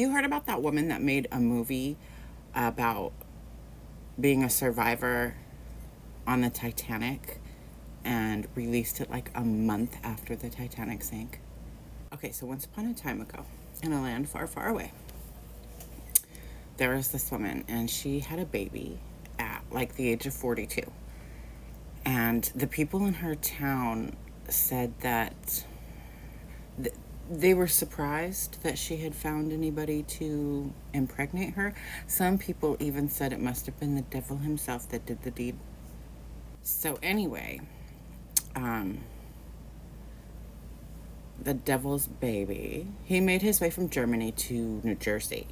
You heard about that woman that made a movie about being a survivor on the Titanic and released it like a month after the Titanic sank? Okay, so once upon a time ago, in a land far, far away, there was this woman and she had a baby at like the age of 42. And the people in her town said that they were surprised that she had found anybody to impregnate her. Some people even said it must have been the devil himself that did the deed. So, anyway, um, the devil's baby, he made his way from Germany to New Jersey.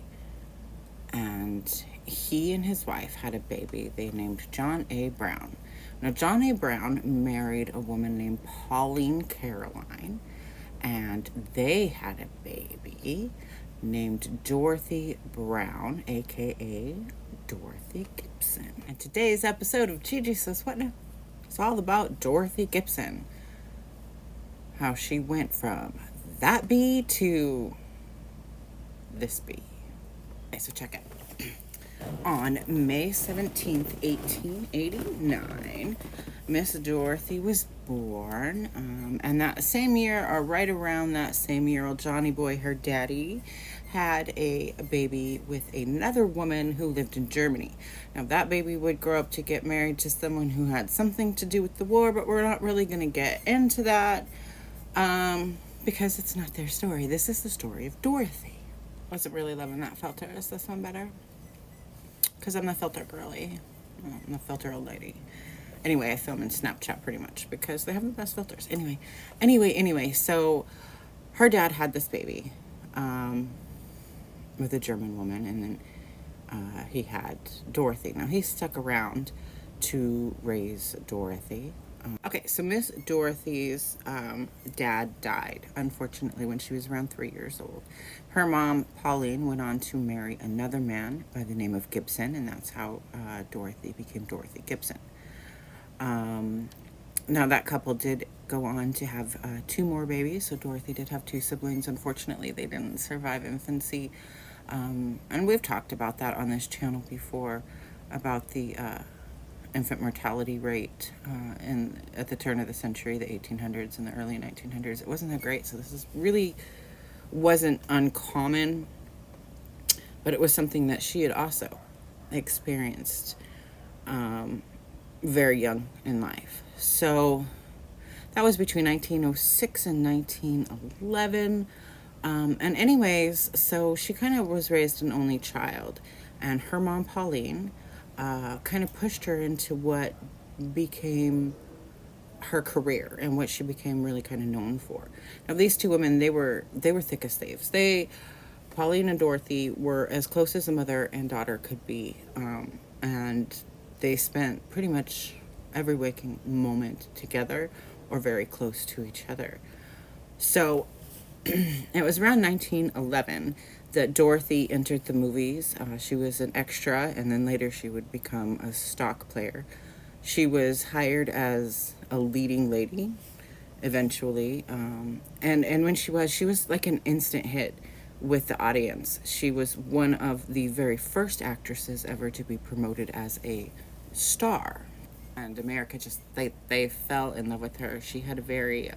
And he and his wife had a baby they named John A. Brown. Now, John A. Brown married a woman named Pauline Caroline, and they had a baby named Dorothy Brown, aka Dorothy Gibson. And today's episode of Gigi Says What Now? It's all about Dorothy Gibson. How she went from that bee to this bee. Okay, so check it. On May 17th, 1889, Miss Dorothy was born. And that same year, or right around that same year, old Johnny Boy, her daddy, had a baby with another woman who lived in Germany. Now, that baby would grow up to get married to someone who had something to do with the war, but we're not really going to get into that because it's not their story. This is the story of Dorothy. Wasn't really loving that filter. Is this one better? Because I'm the filter girly. I'm the filter old lady. Anyway, I film in Snapchat pretty much because they have the best filters. Anyway, so her dad had this baby with a German woman, and then he had Dorothy. Now, he stuck around to raise Dorothy. Okay, so Miss Dorothy's dad died, unfortunately, when she was around 3 years old. Her mom, Pauline, went on to marry another man by the name of Gibson, and that's how Dorothy became Dorothy Gibson. Now, that couple did go on to have 2 more babies, so Dorothy did have 2 siblings. Unfortunately, they didn't survive infancy, and we've talked about that on this channel before, about the infant mortality rate at the turn of the century, the 1800s and the early 1900s. It wasn't that great, so this really wasn't uncommon, but it was something that she had also experienced very young in life. So that was between 1906 and 1911. And anyways, so she kind of was raised an only child, and her mom, Pauline, kind of pushed her into what became her career and what she became really kind of known for. Now, these 2 women, they were thick as thieves. Pauline and Dorothy were as close as a mother and daughter could be, and they spent pretty much every waking moment together or very close to each other. So it was around 1911 that Dorothy entered the movies. She was an extra, and then later she would become a stock player. She was hired as a leading lady eventually, and when she was like an instant hit with the audience. She was one of the very first actresses ever to be promoted as a star, and America just they fell in love with her. She had a very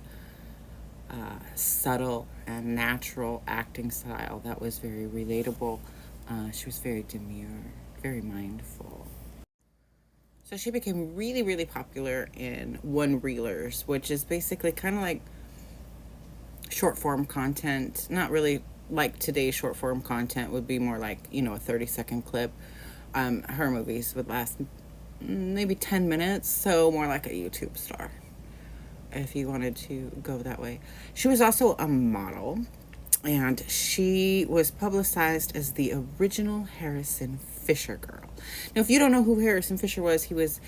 subtle and natural acting style that was very relatable. She was very demure, very mindful. So she became really, really popular in one-reelers, which is basically kind of like short-form content. Not really like today's short-form content would be more like, a 30-second clip. Her movies would last maybe 10 minutes, so more like a YouTube star, if you wanted to go that way. She was also a model, and she was publicized as the original Harrison Fisher girl. Now, if you don't know who Harrison Fisher was, he was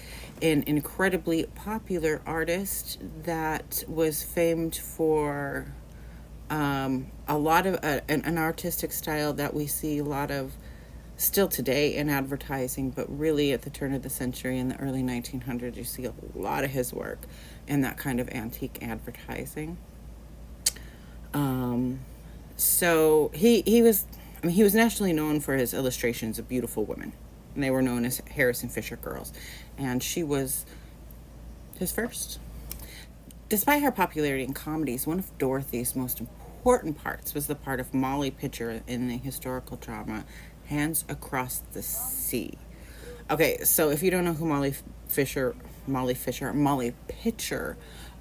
an incredibly popular artist that was famed for a lot of an artistic style that we see a lot of still today in advertising, but really at the turn of the century in the early 1900s, you see a lot of his work in that kind of antique advertising. So he was I mean, he was nationally known for his illustrations of beautiful women. And they were known as Harrison Fisher girls. And she was his first. Despite her popularity in comedies, one of Dorothy's most important parts was the part of Molly Pitcher in the historical drama Hands Across the Sea. Okay, so if you don't know who Molly Pitcher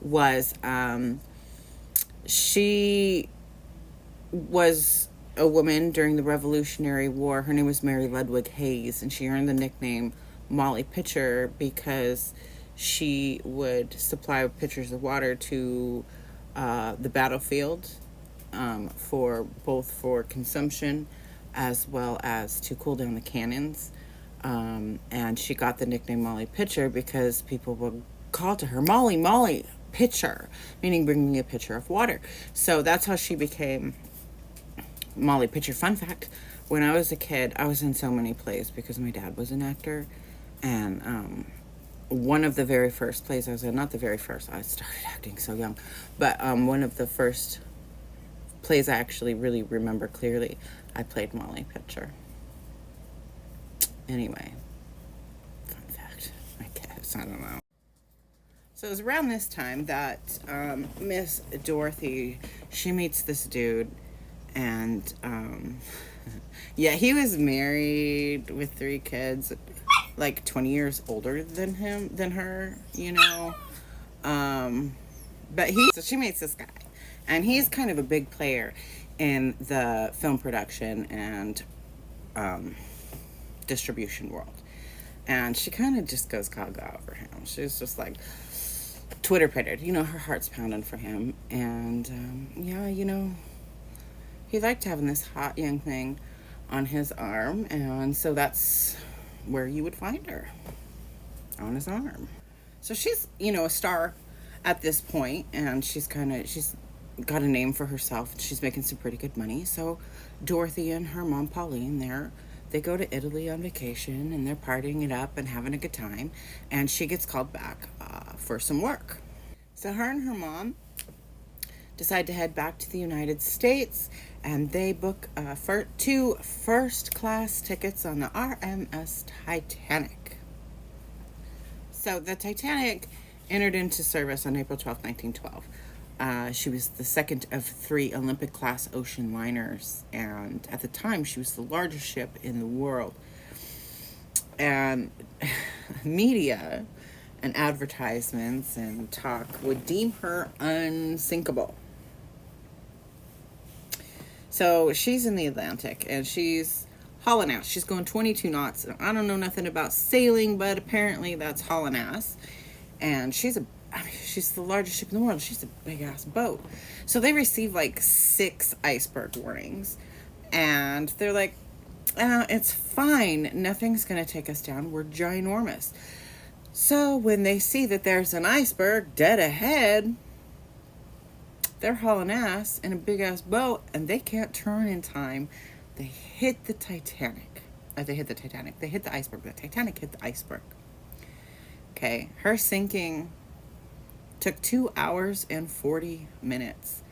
was, she was a woman during the Revolutionary War. Her name was Mary Ludwig Hayes, and she earned the nickname Molly Pitcher because she would supply pitchers of water to the battlefield, for consumption as well as to cool down the cannons. And she got the nickname Molly Pitcher because people would call to her, Molly, Molly, pitcher, meaning bring me a pitcher of water. So that's how she became Molly Pitcher. Fun fact, when I was a kid, I was in so many plays because my dad was an actor. And one of the very first plays I was in, not the very first, I started acting so young, but one of the first plays I actually really remember clearly, I played Molly Pitcher. Anyway, fun fact, I guess, I don't know. So it was around this time that Miss Dorothy, she meets this dude, and yeah, he was married with 3 kids, like 20 years older than her, so she meets this guy, and he's kind of a big player in the film production and distribution world. And she kind of just goes gaga over him. She's just like Twitter pitted, her heart's pounding for him. And he liked having this hot young thing on his arm, and so that's where you would find her, on his arm. So she's a star at this point, and she's got a name for herself. She's making some pretty good money. So Dorothy and her mom Pauline, they go to Italy on vacation, and they're partying it up and having a good time, and she gets called back for some work. So her and her mom decide to head back to the United States, and they book 2 first-class tickets on the RMS Titanic. So the Titanic entered into service on April 12, 1912. She was the second of 3 Olympic-class ocean liners, and at the time, she was the largest ship in the world. And media and advertisements and talk would deem her unsinkable. So she's in the Atlantic, and she's hauling ass. She's going 22 knots. I don't know nothing about sailing, but apparently that's hauling ass. And she's the largest ship in the world. She's a big-ass boat. So they receive, 6 iceberg warnings. And they're like, it's fine. Nothing's going to take us down. We're ginormous. So when they see that there's an iceberg dead ahead, they're hauling ass in a big-ass boat, and they can't turn in time. They hit the Titanic. They hit the iceberg. The Titanic hit the iceberg. Okay, her sinking took 2 hours and 40 minutes.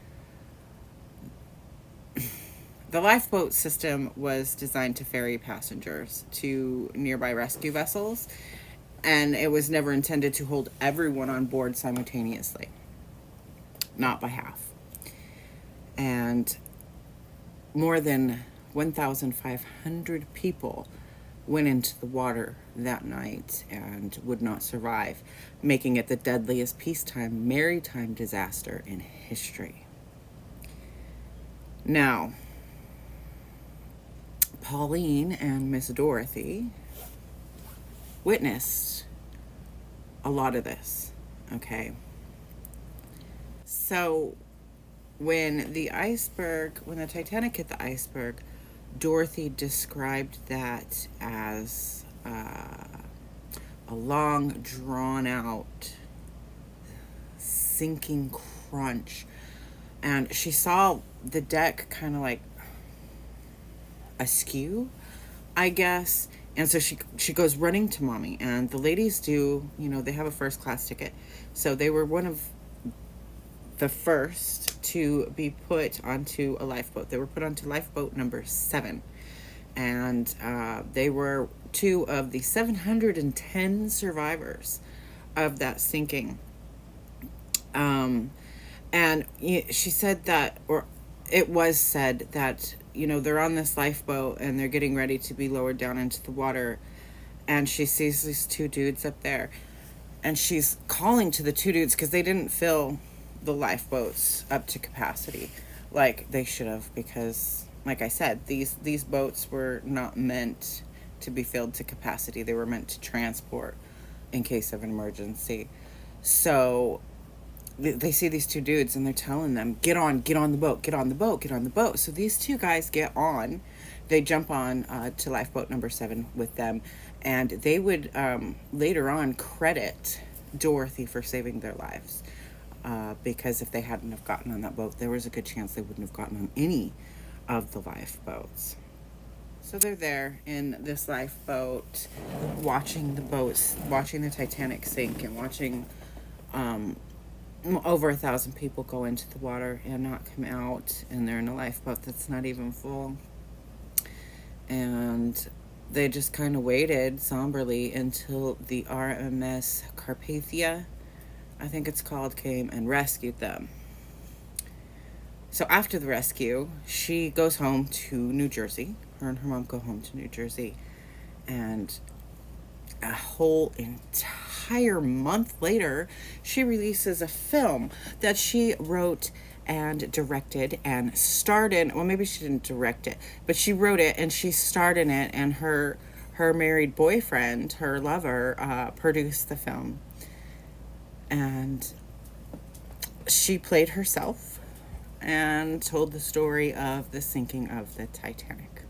The lifeboat system was designed to ferry passengers to nearby rescue vessels, and it was never intended to hold everyone on board simultaneously. Not by half. And more than 1,500 people went into the water that night and would not survive, making it the deadliest peacetime maritime disaster in history. Now, Pauline and Miss Dorothy witnessed a lot of this, okay? So when the Titanic hit the iceberg, Dorothy described that as a long, drawn-out, sinking crunch. And she saw the deck kind of askew, I guess. And so she goes running to Mommy. And the ladies they have a first-class ticket. So they were one of the first to be put onto a lifeboat. They were put onto lifeboat number 7. And they were 2 of the 710 survivors of that sinking. And she said that, or it was said that, they're on this lifeboat and they're getting ready to be lowered down into the water. And she sees these 2 dudes up there. And she's calling to the 2 dudes because they didn't fill the lifeboats up to capacity like they should have, because, like I said, these boats were not meant to be filled to capacity. They were meant to transport in case of an emergency. So they see these 2 dudes and they're telling them, get on the boat, get on the boat, get on the boat. So these 2 guys get on. They jump on to lifeboat number 7 with them, and they would later on credit Dorothy for saving their lives, because if they hadn't have gotten on that boat, there was a good chance they wouldn't have gotten on any of the lifeboats. So they're there in this lifeboat, watching the Titanic sink, and watching over 1,000 people go into the water and not come out, and they're in a lifeboat that's not even full. And they just kind of waited somberly until the RMS Carpathia, I think it's called, came and rescued them. So after the rescue, she goes home to New Jersey. Her and her mom go home to New Jersey. And a whole entire month later, she releases a film that she wrote and directed and starred in. Well, maybe she didn't direct it, but she wrote it and she starred in it, and her married boyfriend, her lover, produced the film. And she played herself and told the story of the sinking of the Titanic.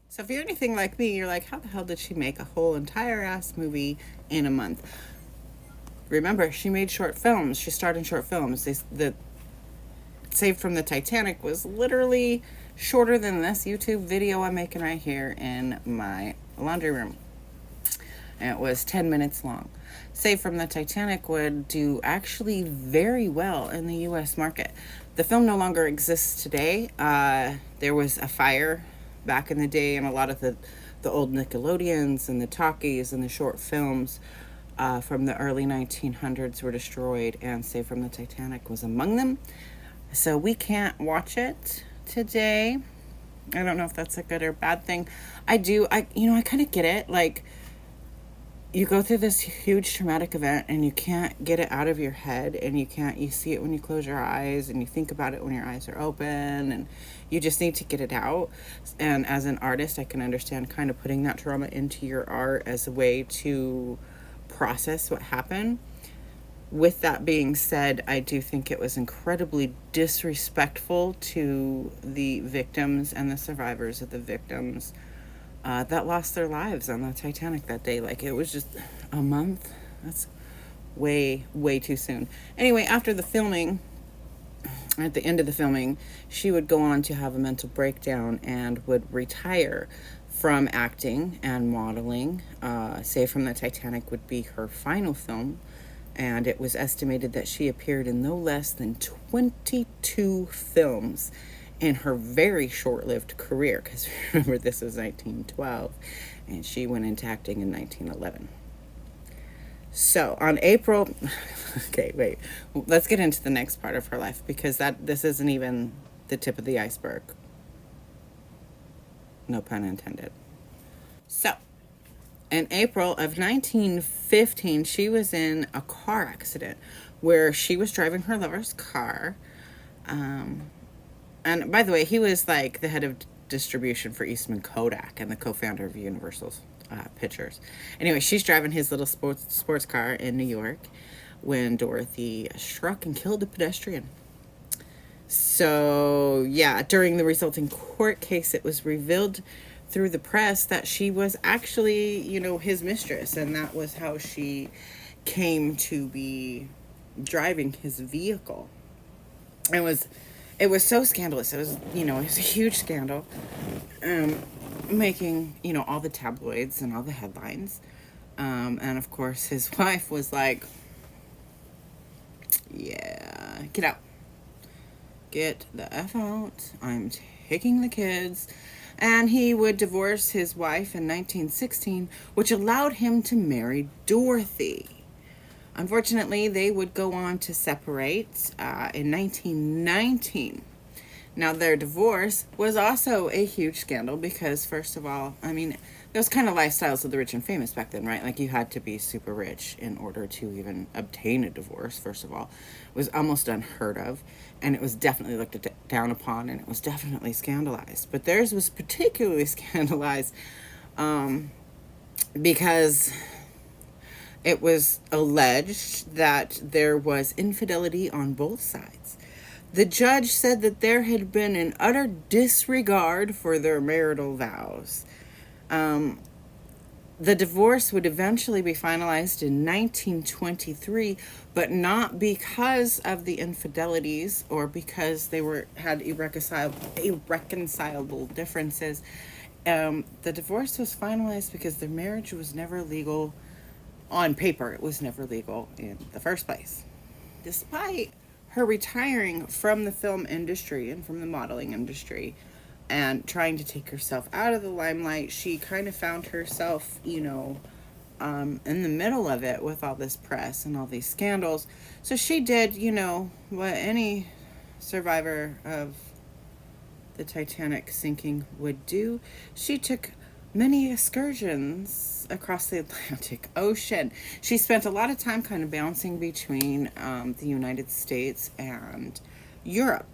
So if you're anything like me, you're like, how the hell did she make a whole entire ass movie in a month? Remember, she made short films. She starred in short films. The Saved from the Titanic was literally shorter than this YouTube video I'm making right here in my laundry room. And it was 10 minutes long. Saved from the Titanic would do actually very well in the U.S. market. The film no longer exists today. There was a fire back in the day, and a lot of the old Nickelodeons and the talkies and the short films from the early 1900s were destroyed, and Saved from the Titanic was among them. So we can't watch it today. I don't know if that's a good or bad thing. I kind of get it. Like, you go through this huge traumatic event and you can't get it out of your head, and you see it when you close your eyes, and you think about it when your eyes are open, and you just need to get it out. And as an artist, I can understand kind of putting that trauma into your art as a way to process what happened. With that being said, I do think it was incredibly disrespectful to the victims and the survivors of the victims that lost their lives on the Titanic that day. Like, it was just a month. That's way, way too soon. Anyway, after the filming, at the end of the filming, she would go on to have a mental breakdown and would retire from acting and modeling. Saved from the Titanic would be her final film, and it was estimated that she appeared in no less than 22 films in her very short-lived career, because remember, this was 1912 and she went into acting in 1911. So on April okay, wait, let's get into the next part of her life, because this isn't even the tip of the iceberg, no pun intended. So in April of 1915, she was in a car accident where she was driving her lover's car. And by the way, he was like the head of distribution for Eastman Kodak and the co-founder of Universal Pictures. Anyway, she's driving his little sports car in New York when Dorothy struck and killed a pedestrian. So, yeah, during the resulting court case, it was revealed through the press that she was actually, his mistress, and that was how she came to be driving his vehicle. It was so scandalous. It was a huge scandal, making, all the tabloids and all the headlines. And of course, his wife was like, Yeah, get out. Get the F out. I'm taking the kids. And he would divorce his wife in 1916, which allowed him to marry Dorothy. Unfortunately, they would go on to separate in 1919. Now, their divorce was also a huge scandal because, first of all, I mean, those kind of lifestyles of the rich and famous back then, right? Like, you had to be super rich in order to even obtain a divorce, first of all. It was almost unheard of, and it was definitely looked down upon, and it was definitely scandalized. But theirs was particularly scandalized because it was alleged that there was infidelity on both sides. The judge said that there had been an utter disregard for their marital vows. The divorce would eventually be finalized in 1923, but not because of the infidelities or because they had irreconcilable differences. The divorce was finalized because their marriage was never legal on paper. It was never legal in the first place. Despite her retiring from the film industry and from the modeling industry and trying to take herself out of the limelight, she kind of found herself, in the middle of it with all this press and all these scandals. So she did, what any survivor of the Titanic sinking would do. She took many excursions across the Atlantic Ocean. She spent a lot of time kind of bouncing between the United States and Europe.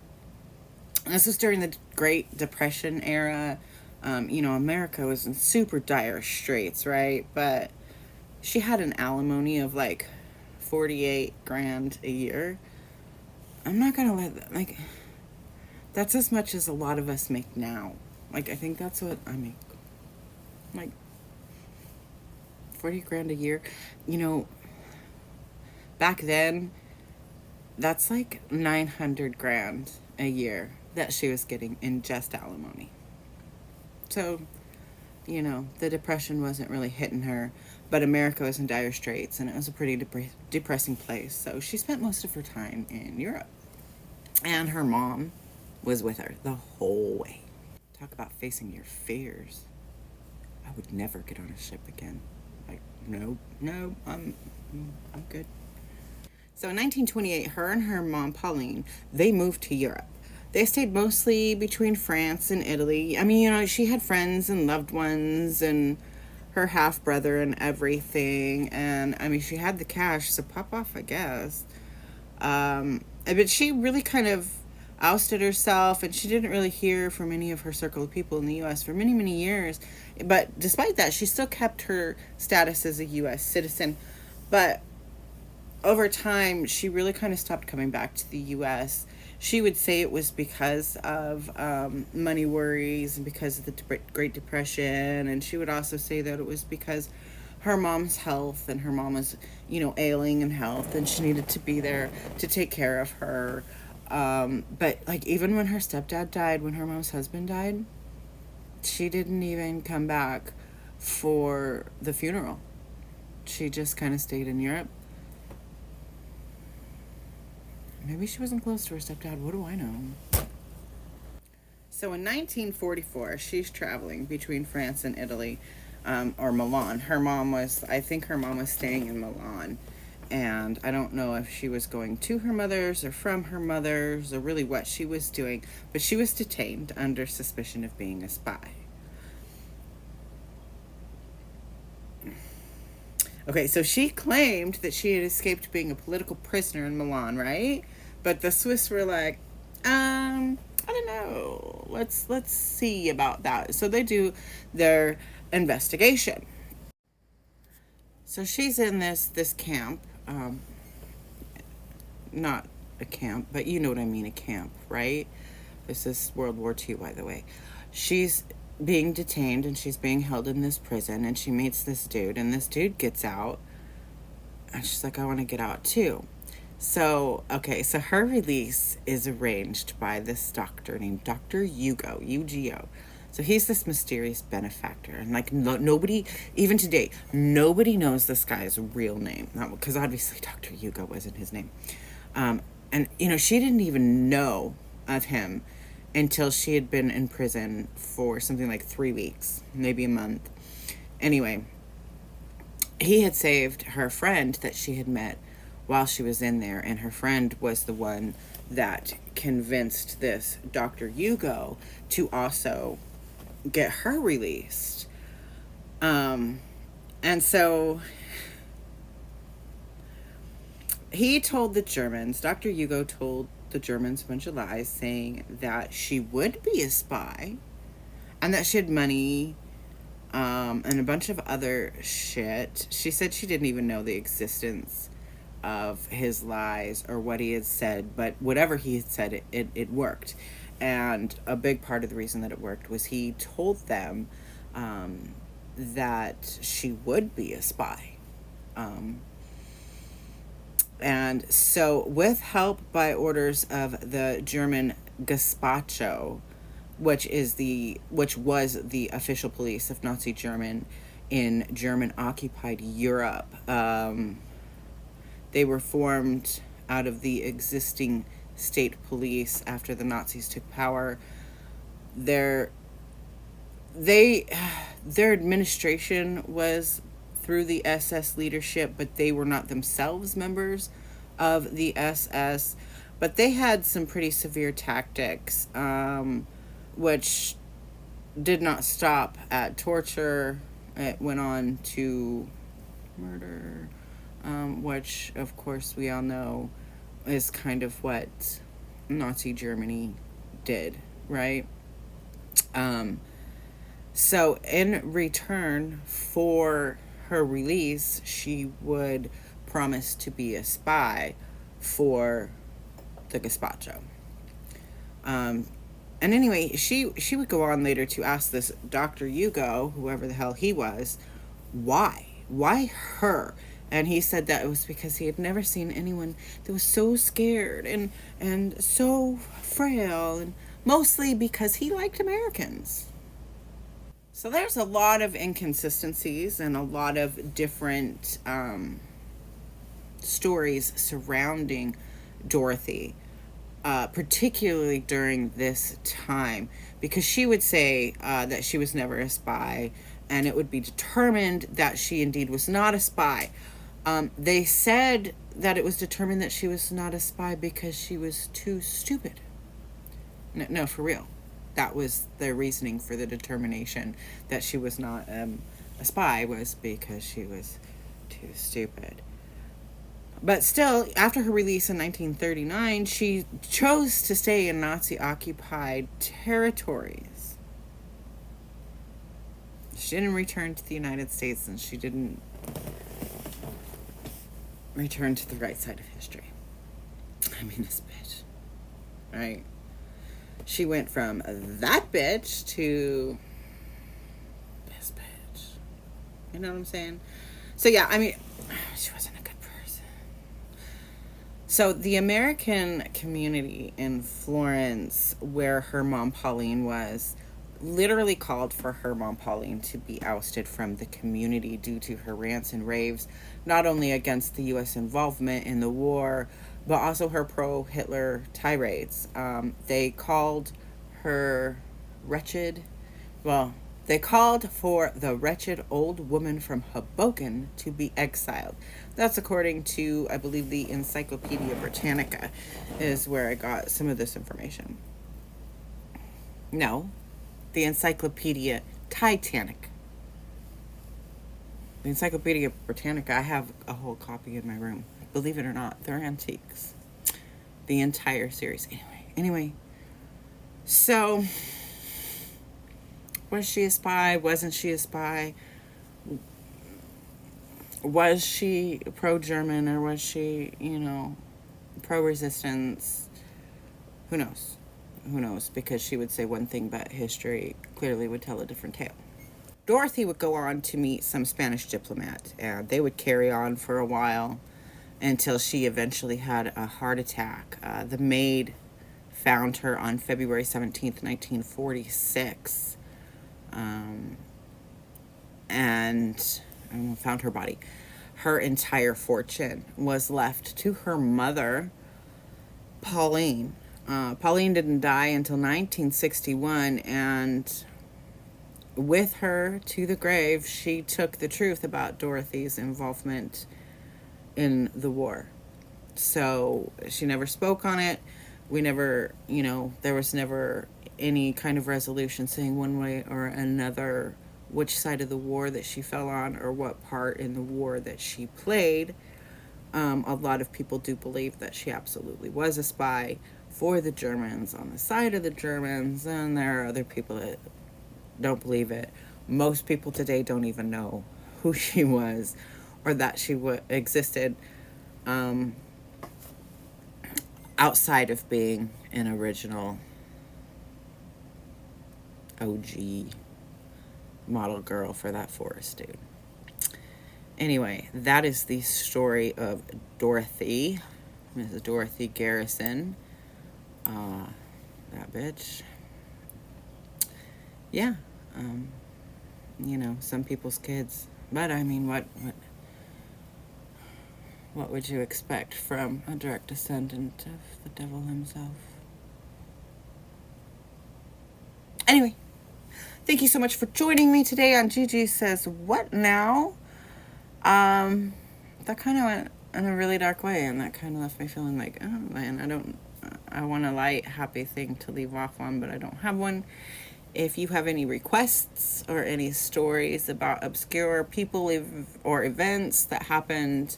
This was during the Great Depression era. America was in super dire straits, right? But she had an alimony of like 48 grand a year. I'm not gonna let that, like, that's as much as a lot of us make now. Like, I think that's what I make. Like, 40 grand a year. Back then, that's like 900 grand a year that she was getting in just alimony. So, the depression wasn't really hitting her, but America was in dire straits, and it was a pretty depressing place. So she spent most of her time in Europe. And her mom was with her the whole way. Talk about facing your fears. I would never get on a ship again. Like, no, I'm good. So in 1928, her and her mom, Pauline, they moved to Europe. They stayed mostly between France and Italy. I mean, she had friends and loved ones and her half brother and everything. And I mean, she had the cash, so pop off, I guess. But she really kind of ousted herself, and she didn't really hear from any of her circle of people in the U.S. for many, many years. But despite that, she still kept her status as a U.S. citizen. But over time, she really kind of stopped coming back to the U.S. She would say it was because of money worries and because of the Great Depression. And she would also say that it was because her mom's health, and her mom was, ailing in health, and she needed to be there to take care of her. But like, even when her stepdad died, when her mom's husband died, she didn't even come back for the funeral. She just kind of stayed in Europe. Maybe she wasn't close to her stepdad. What do I know? So in 1944, she's traveling between France and Italy, or Milan. I think her mom was staying in Milan. And I don't know if she was going to her mother's or from her mother's or really what she was doing, but she was detained under suspicion of being a spy. Okay, so she claimed that she had escaped being a political prisoner in Milan, right? But the Swiss were like, I don't know. Let's see about that. So they do their investigation. So she's in this camp. Not a camp, but you know what I mean, a camp, right? This is World War II, by the way. She's being detained, and she's being held in this prison, and she meets this dude, and this dude gets out, and she's like, I want to get out too. So her release is arranged by this doctor named Dr. Hugo, UGO. So he's this mysterious benefactor, and like nobody, even today, nobody knows this guy's real name. Because obviously Dr. Hugo wasn't his name. And, you know, she didn't even know of him until she had been in prison for something like 3 weeks, maybe a month. Anyway, he had saved her friend that she had met while she was in there, and her friend was the one that convinced this Dr. Hugo to also get her released. And so he told the Germans, Dr. Hugo told the Germans a bunch of lies, saying that she would be a spy and that she had money, and a bunch of other shit. She said she didn't even know the existence of his lies or what he had said, but whatever he had said, it worked. And a big part of the reason that it worked was he told them that she would be a spy. And so, with help by orders of the German Gestapo, which was the official police of Nazi German in German occupied Europe, they were formed out of the existing state police after the Nazis took power. Their administration was through the SS leadership, but they were not themselves members of the SS. But they had some pretty severe tactics, which did not stop at torture. It went on to murder, which, of course, we all know is kind of what Nazi Germany did, right? So, in return for her release, she would promise to be a spy for the Gestapo. And anyway, she would go on later to ask this Dr. Hugo, whoever the hell he was, why? Why her? And he said that it was because he had never seen anyone that was so scared and so frail, and mostly because he liked Americans. So there's a lot of inconsistencies and a lot of different stories surrounding Dorothy, particularly during this time, because she would say that she was never a spy, and it would be determined that she indeed was not a spy. They said that it was determined that she was not a spy because she was too stupid. No, for real. That was their reasoning for the determination that she was not a spy, was because she was too stupid. But still, after her release in 1939, she chose to stay in Nazi-occupied territories. She didn't return to the United States, and she didn't return to the right side of history. I mean, this bitch. Right? She went from that bitch to this bitch. You know what I'm saying? So, yeah, I mean, she wasn't a good person. So, the American community in Florence, where her mom Pauline was, literally called for her mom Pauline to be ousted from the community due to her rants and raves, not only against the U.S. involvement in the war, but also her pro-Hitler tirades. They called her wretched, they called for the wretched old woman from Hoboken to be exiled. That's according to, I believe, the Encyclopedia Britannica is where I got some of this information. No, the Encyclopedia Titanic. The Encyclopedia Britannica, I have a whole copy in my room. Believe it or not, they're antiques. The entire series. Anyway. So, was she a spy? Wasn't she a spy? Was she pro-German, or was she, pro-resistance? Who knows? Who knows? Because she would say one thing, but history clearly would tell a different tale. Dorothy would go on to meet some Spanish diplomat, and they would carry on for a while until she eventually had a heart attack. The maid found her on February 17th, 1946, and found her body. Her entire fortune was left to her mother, Pauline. Pauline didn't die until 1961, and with her to the grave, she took the truth about Dorothy's involvement in the war. So she never spoke on it. We never, there was never any kind of resolution saying one way or another which side of the war that she fell on or what part in the war that she played. A lot of people do believe that she absolutely was a spy for the Germans, on the side of the Germans, and there are other people that don't believe it. Most people today don't even know who she was or that she existed, outside of being an original OG model girl for that Forrest dude. Anyway, that is the story of Dorothy, Mrs. Dorothy Garrison. That bitch. Yeah. Some people's kids. But I mean, what would you expect from a direct descendant of the devil himself? Anyway, thank you so much for joining me today on Gigi Says What Now? That kind of went in a really dark way, and that kind of left me feeling like, oh man, I want a light, happy thing to leave off on, but I don't have one. If you have any requests or any stories about obscure people or events that happened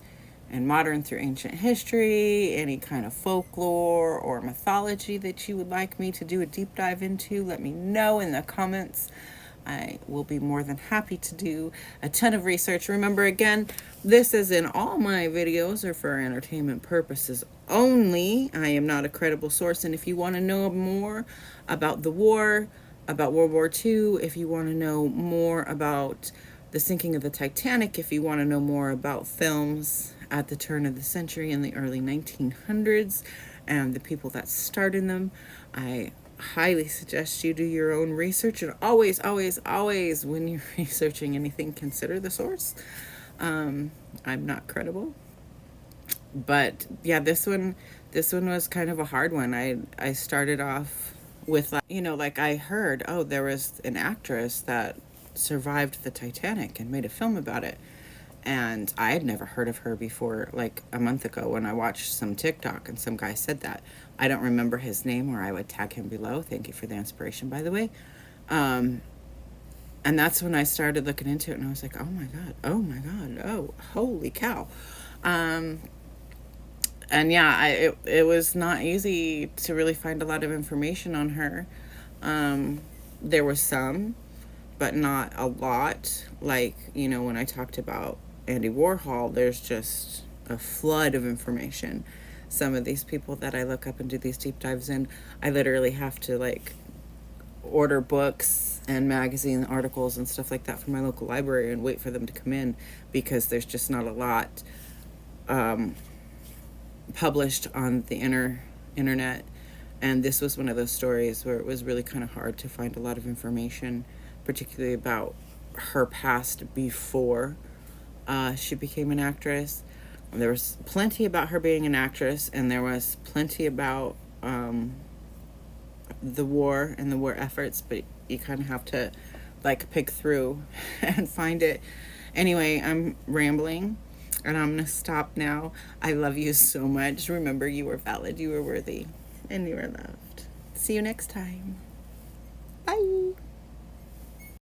in modern through ancient history, any kind of folklore or mythology that you would like me to do a deep dive into, let me know in the comments. I will be more than happy to do a ton of research. Remember, again, this, as in all my videos, are for entertainment purposes only. I am not a credible source, and if you want to know more about the war, about World War II, if you want to know more about the sinking of the Titanic, if you want to know more about films at the turn of the century in the early 1900s and the people that starred in them, I highly suggest you do your own research. And always, always, always, when you're researching anything, consider the source. I'm not credible. But yeah, this one was kind of a hard one. I started off with, like I heard, oh, there was an actress that survived the Titanic and made a film about it. And I had never heard of her before, like a month ago when I watched some TikTok and some guy said that. I don't remember his name, or I would tag him below. Thank you for the inspiration, by the way. And that's when I started looking into it, and I was like, oh my God, oh, holy cow. And yeah, it was not easy to really find a lot of information on her. There was some, but not a lot. Like, when I talked about Andy Warhol, there's just a flood of information. Some of these people that I look up and do these deep dives in, I literally have to order books and magazine articles and stuff like that from my local library and wait for them to come in, because there's just not a lot published on the internet. And this was one of those stories where it was really kind of hard to find a lot of information, particularly about her past before she became an actress. There was plenty about her being an actress, and there was plenty about the war and the war efforts, but you kind of have to pick through and find it. Anyway, I'm rambling, and I'm gonna stop now. I love you so much. Remember, you are valid, you are worthy, and you are loved. See you next time.